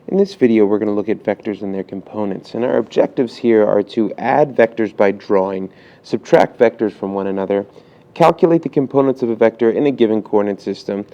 In this video, we're going to look at vectors and their components, and our objectives here are to add vectors by drawing, subtract vectors from one another, calculate the components of a vector in a given coordinate system,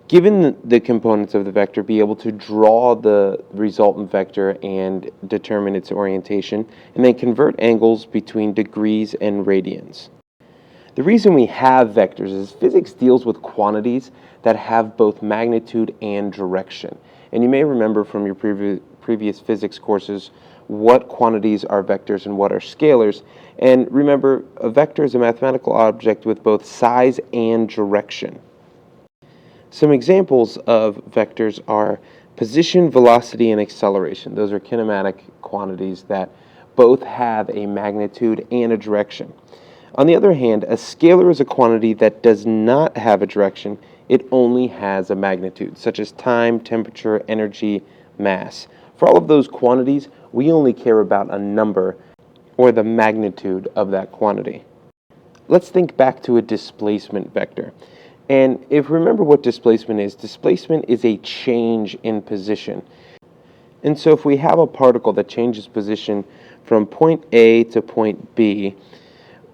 given the components of the vector, be able to draw the resultant vector and determine its orientation, and then convert angles between degrees and radians. The reason we have vectors is physics deals with quantities that have both magnitude and direction. And you may remember from your previous physics courses what quantities are vectors and what are scalars. And remember, a vector is a mathematical object with both size and direction. Some examples of vectors are position, velocity, and acceleration. Those are kinematic quantities that both have a magnitude and a direction. On the other hand, a scalar is a quantity that does not have a direction. It only has a magnitude, such as time, temperature, energy, mass. For all of those quantities, we only care about a number or the magnitude of that quantity. Let's think back to a displacement vector. And if you remember what displacement is a change in position. And so if we have a particle that changes position from point A to point B,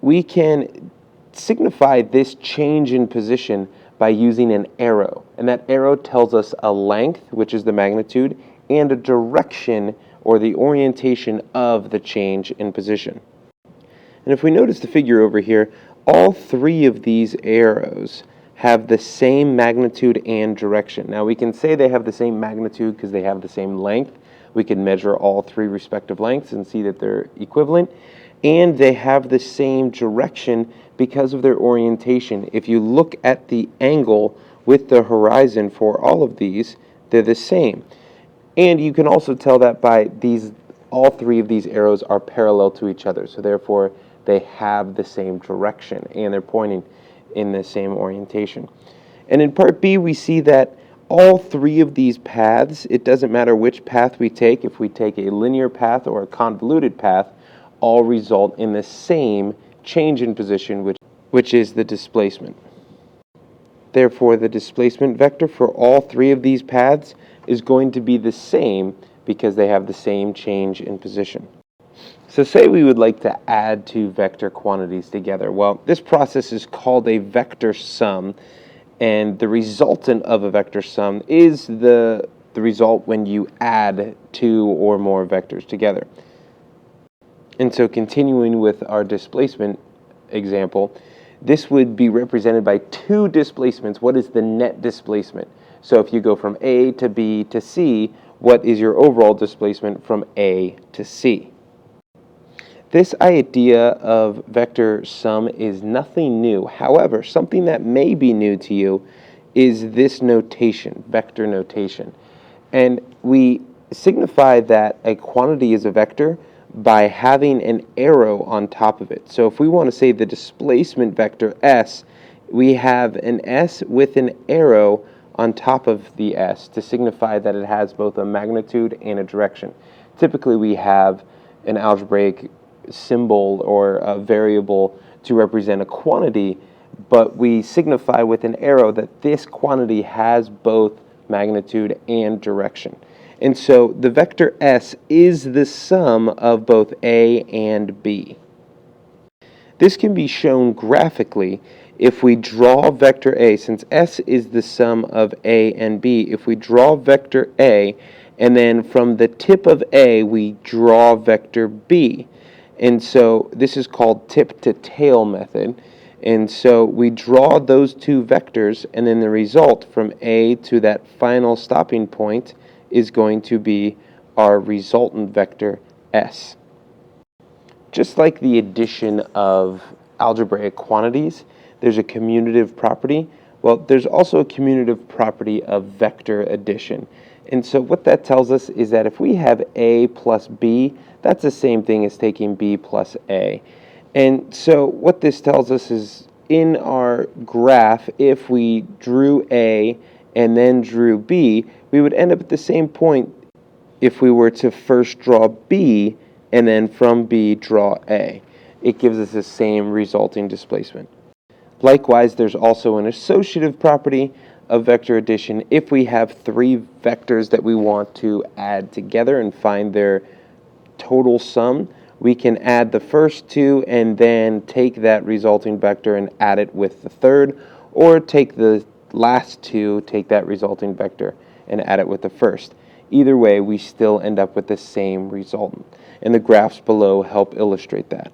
we can signify this change in position by using an arrow. And that arrow tells us a length, which is the magnitude, and a direction, or the orientation of the change in position. And if we notice the figure over here, all three of these arrows have the same magnitude and direction. Now we can say they have the same magnitude because they have the same length. We can measure all three respective lengths and see that they're equivalent. And they have the same direction because of their orientation. If you look at the angle with the horizon for all of these, they're the same. And you can also tell that by all three of these arrows are parallel to each other. So therefore, they have the same direction and they're pointing in the same orientation. And in part B, we see that all three of these paths, it doesn't matter which path we take, if we take a linear path or a convoluted path, all result in the same change in position, which is the displacement. Therefore, the displacement vector for all three of these paths is going to be the same because they have the same change in position. So say we would like to add two vector quantities together. Well, this process is called a vector sum, and the resultant of a vector sum is the result when you add two or more vectors together. And so continuing with our displacement example, this would be represented by two displacements. What is the net displacement? So if you go from A to B to C, what is your overall displacement from A to C? This idea of vector sum is nothing new. However, something that may be new to you is this notation, vector notation. And we signify that a quantity is a vector by having an arrow on top of it. So if we want to say the displacement vector S, we have an S with an arrow on top of the S to signify that it has both a magnitude and a direction. Typically we have an algebraic symbol or a variable to represent a quantity, but we signify with an arrow that this quantity has both magnitude and direction. And so the vector S is the sum of both A and B. This can be shown graphically if we draw vector A. Since S is the sum of A and B, if we draw vector A, and then from the tip of A we draw vector B. And so this is called tip to tail method. And so we draw those two vectors, and then the result from A to that final stopping point is going to be our resultant vector S. Just like the addition of algebraic quantities, there's a commutative property. Well, there's also a commutative property of vector addition. And so what that tells us is that if we have A plus B, that's the same thing as taking B plus A. And so what this tells us is in our graph, if we drew A and then drew B, we would end up at the same point if we were to first draw B and then from B draw A. It gives us the same resulting displacement. Likewise, there's also an associative property of vector addition if we have three vectors that we want to add together and find their total sum. We can add the first two and then take that resulting vector and add it with the third, or take the last two, take that resulting vector and add it with the first. Either way, we still end up with the same resultant, and the graphs below help illustrate that.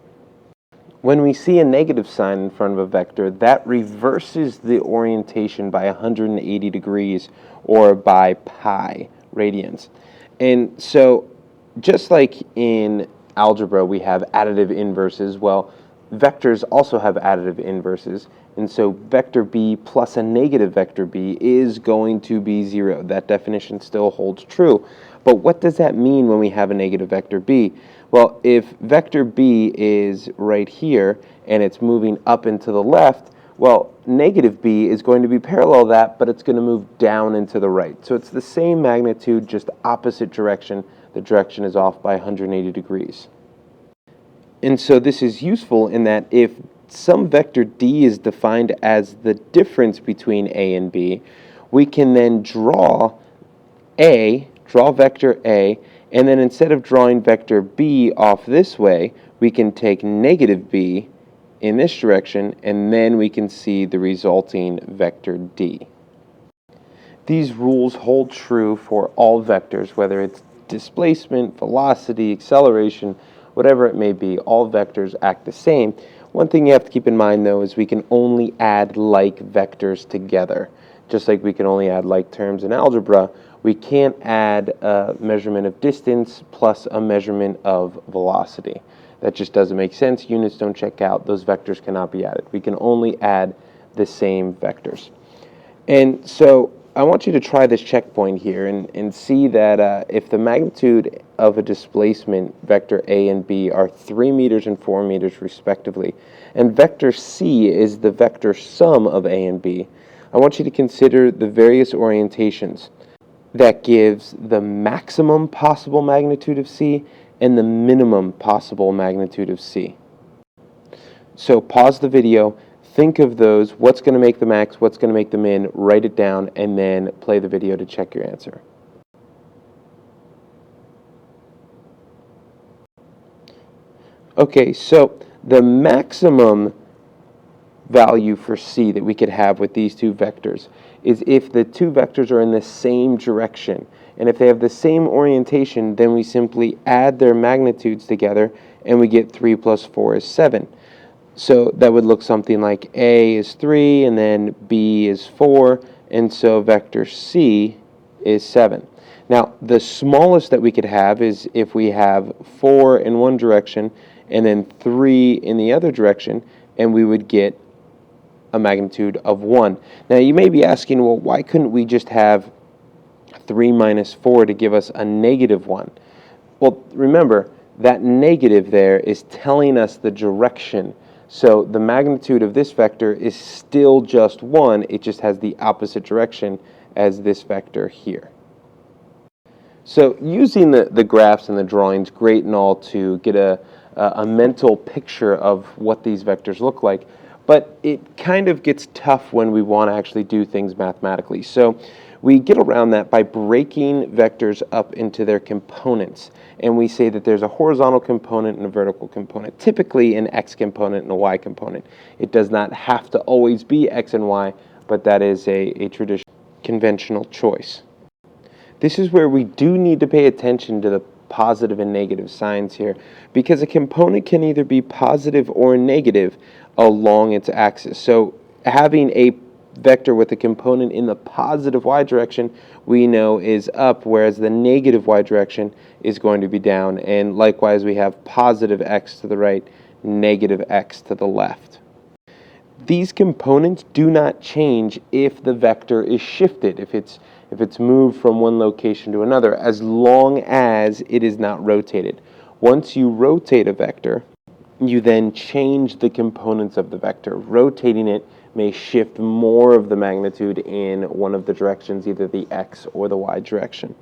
When we see a negative sign in front of a vector, that reverses the orientation by 180 degrees, or by pi radians. And so, just like in algebra we have additive inverses, well, vectors also have additive inverses, and so vector b plus a negative vector b is going to be 0. That definition still holds true. But what does that mean when we have a negative vector b? Well, if vector b is right here and it's moving up and to the left, well, negative b is going to be parallel to that, but it's going to move down and to the right. So it's the same magnitude, just opposite direction. The direction is off by 180 degrees. And so this is useful in that if some vector d is defined as the difference between a and b, we can then draw vector a, and then instead of drawing vector b off this way, we can take negative b in this direction, and then we can see the resulting vector d. These rules hold true for all vectors, whether it's displacement, velocity, acceleration, whatever it may be. All vectors act the same. One thing you have to keep in mind, though, is we can only add like vectors together. Just like we can only add like terms in algebra, we can't add a measurement of distance plus a measurement of velocity. That just doesn't make sense. Units don't check out. Those vectors cannot be added. We can only add the same vectors. And so I want you to try this checkpoint here and see that if the magnitude of a displacement, vector a and b, are 3 meters and 4 meters respectively, and vector c is the vector sum of a and b, I want you to consider the various orientations that gives the maximum possible magnitude of c and the minimum possible magnitude of c. So pause the video, think of those, what's going to make the max, what's going to make the min, write it down, and then play the video to check your answer. Okay, so the maximum value for c that we could have with these two vectors is if the two vectors are in the same direction. And if they have the same orientation, then we simply add their magnitudes together and we get 3 plus 4 is 7. So that would look something like a is 3 and then b is 4, and so vector c is 7. Now the smallest that we could have is if we have 4 in one direction and then 3 in the other direction, and we would get a magnitude of 1. Now you may be asking, well, why couldn't we just have 3 minus 4 to give us a negative 1? Well, remember, that negative there is telling us the direction. So the magnitude of this vector is still just 1, it just has the opposite direction as this vector here. So using the graphs and the drawings, great and all to get a mental picture of what these vectors look like, but it kind of gets tough when we want to actually do things mathematically. So we get around that by breaking vectors up into their components, and we say that there's a horizontal component and a vertical component, typically an x component and a y component. It does not have to always be x and y, but that is a traditional conventional choice. This is where we do need to pay attention to the positive and negative signs here, because a component can either be positive or negative along its axis. So having a vector with a component in the positive y direction we know is up, whereas the negative y direction is going to be down. And likewise, we have positive x to the right, negative x to the left. These components do not change if the vector is shifted, if it's moved from one location to another, as long as it is not rotated. Once you rotate a vector, you then change the components of the vector. Rotating it may shift more of the magnitude in one of the directions, either the x or the y direction.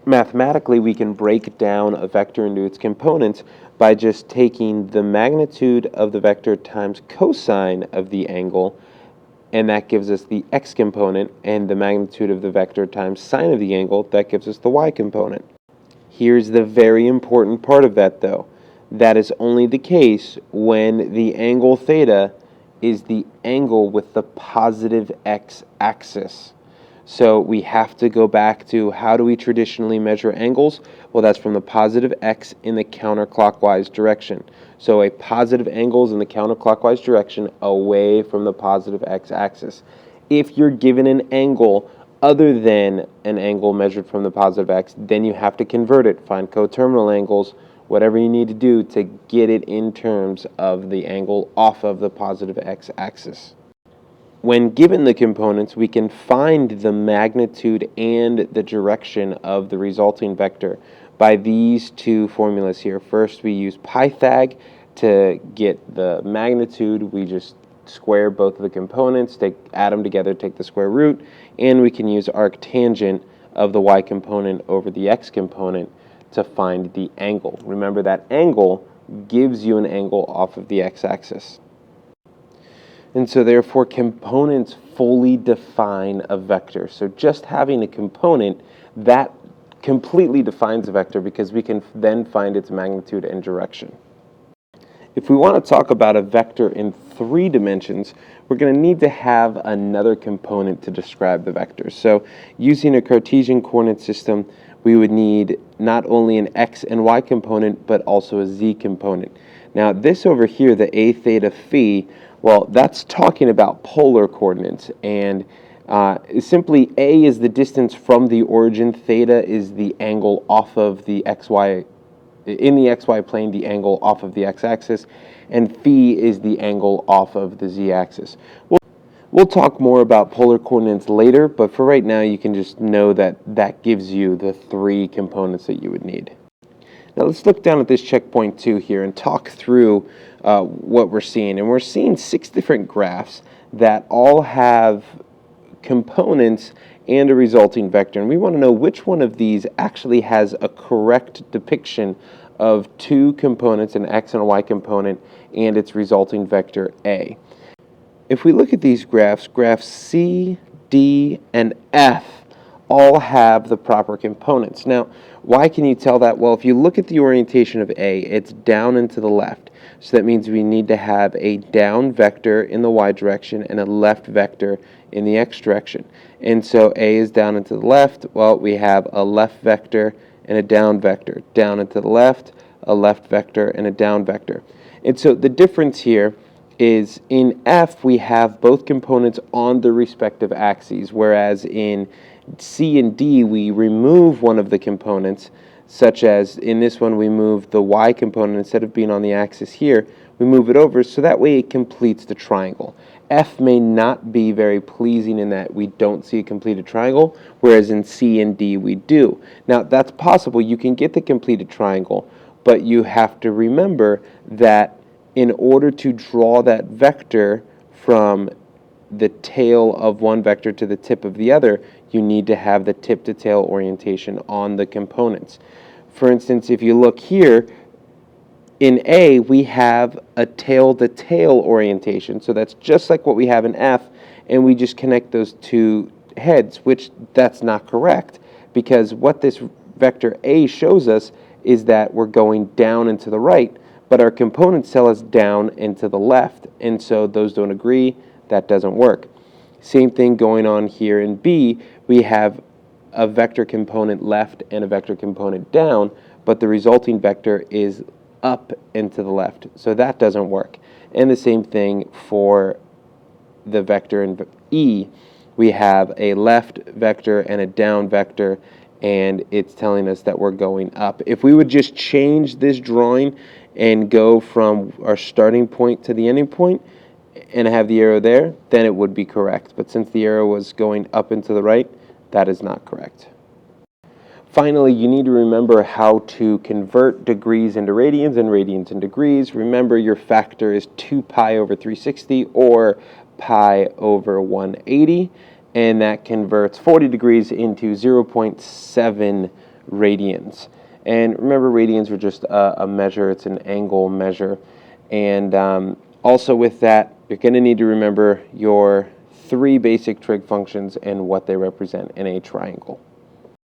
Mathematically, we can break down a vector into its components by just taking the magnitude of the vector times cosine of the angle and that gives us the x component, and the magnitude of the vector times sine of the angle, that gives us the y component. Here's the very important part of that, though. That is only the case when the angle theta is the angle with the positive x-axis. So we have to go back to, how do we traditionally measure angles? Well, that's from the positive x in the counterclockwise direction. So a positive angle is in the counterclockwise direction away from the positive x-axis. If you're given an angle other than an angle measured from the positive x, then you have to convert it, find coterminal angles, whatever you need to do to get it in terms of the angle off of the positive x-axis. When given the components, we can find the magnitude and the direction of the resulting vector by these two formulas here. First, we use Pythag to get the magnitude. We just square both of the components, add them together, take the square root, and we can use arctangent of the y component over the x component to find the angle. Remember, that angle gives you an angle off of the x-axis. And so therefore, components fully define a vector. So just having a component, that completely defines a vector, because we can then find its magnitude and direction. If we want to talk about a vector in 3 dimensions, we're going to need to have another component to describe the vector. So using a Cartesian coordinate system, we would need not only an x and y component, but also a z component. Now this over here, the a theta phi, well, that's talking about polar coordinates, and simply a is the distance from the origin, theta is the angle off of the xy, in the xy plane, the angle off of the x-axis, and phi is the angle off of the z-axis. We'll talk more about polar coordinates later, but for right now you can just know that that gives you the 3 components that you would need. Now let's look down at this checkpoint 2 here and talk through what we're seeing. And we're seeing 6 different graphs that all have components and a resulting vector. And we want to know which one of these actually has a correct depiction of 2 components, an x and a y component, and its resulting vector A. If we look at these graphs, graphs C, D, and F all have the proper components. Now, why can you tell that? Well, if you look at the orientation of A, it's down and to the left. So that means we need to have a down vector in the y direction and a left vector in the x direction. And so A is down and to the left. Well, we have a left vector and a down vector. Down and to the left, a left vector and a down vector. And so the difference here is in F we have both components on the respective axes, whereas in C and D we remove one of the components, such as in this one we move the y component. Instead of being on the axis here, we move it over so that way it completes the triangle. F may not be very pleasing in that we don't see a completed triangle, whereas in C and D we do. Now that's possible, you can get the completed triangle, but you have to remember that in order to draw that vector from the tail of one vector to the tip of the other, you need to have the tip to tail orientation on the components. For instance, if you look here, in A we have a tail to tail orientation, so that's just like what we have in F, and we just connect those 2 heads, which that's not correct, because what this vector A shows us is that we're going down and to the right, but our components tell us down and to the left, and so those don't agree. That doesn't work. Same thing going on here in B. We have a vector component left and a vector component down, but the resulting vector is up and to the left, so that doesn't work. And the same thing for the vector in E. We have a left vector and a down vector, and it's telling us that we're going up. If we would just change this drawing and go from our starting point to the ending point and have the arrow there, then it would be correct. But since the arrow was going up and to the right, that is not correct. Finally, you need to remember how to convert degrees into radians and radians into degrees. Remember, your factor is 2 pi over 360 or pi over 180, and that converts 40 degrees into 0.7 radians. And remember, radians are just a measure, it's an angle measure. And also with that, you're going to need to remember your three basic trig functions and what they represent in a triangle.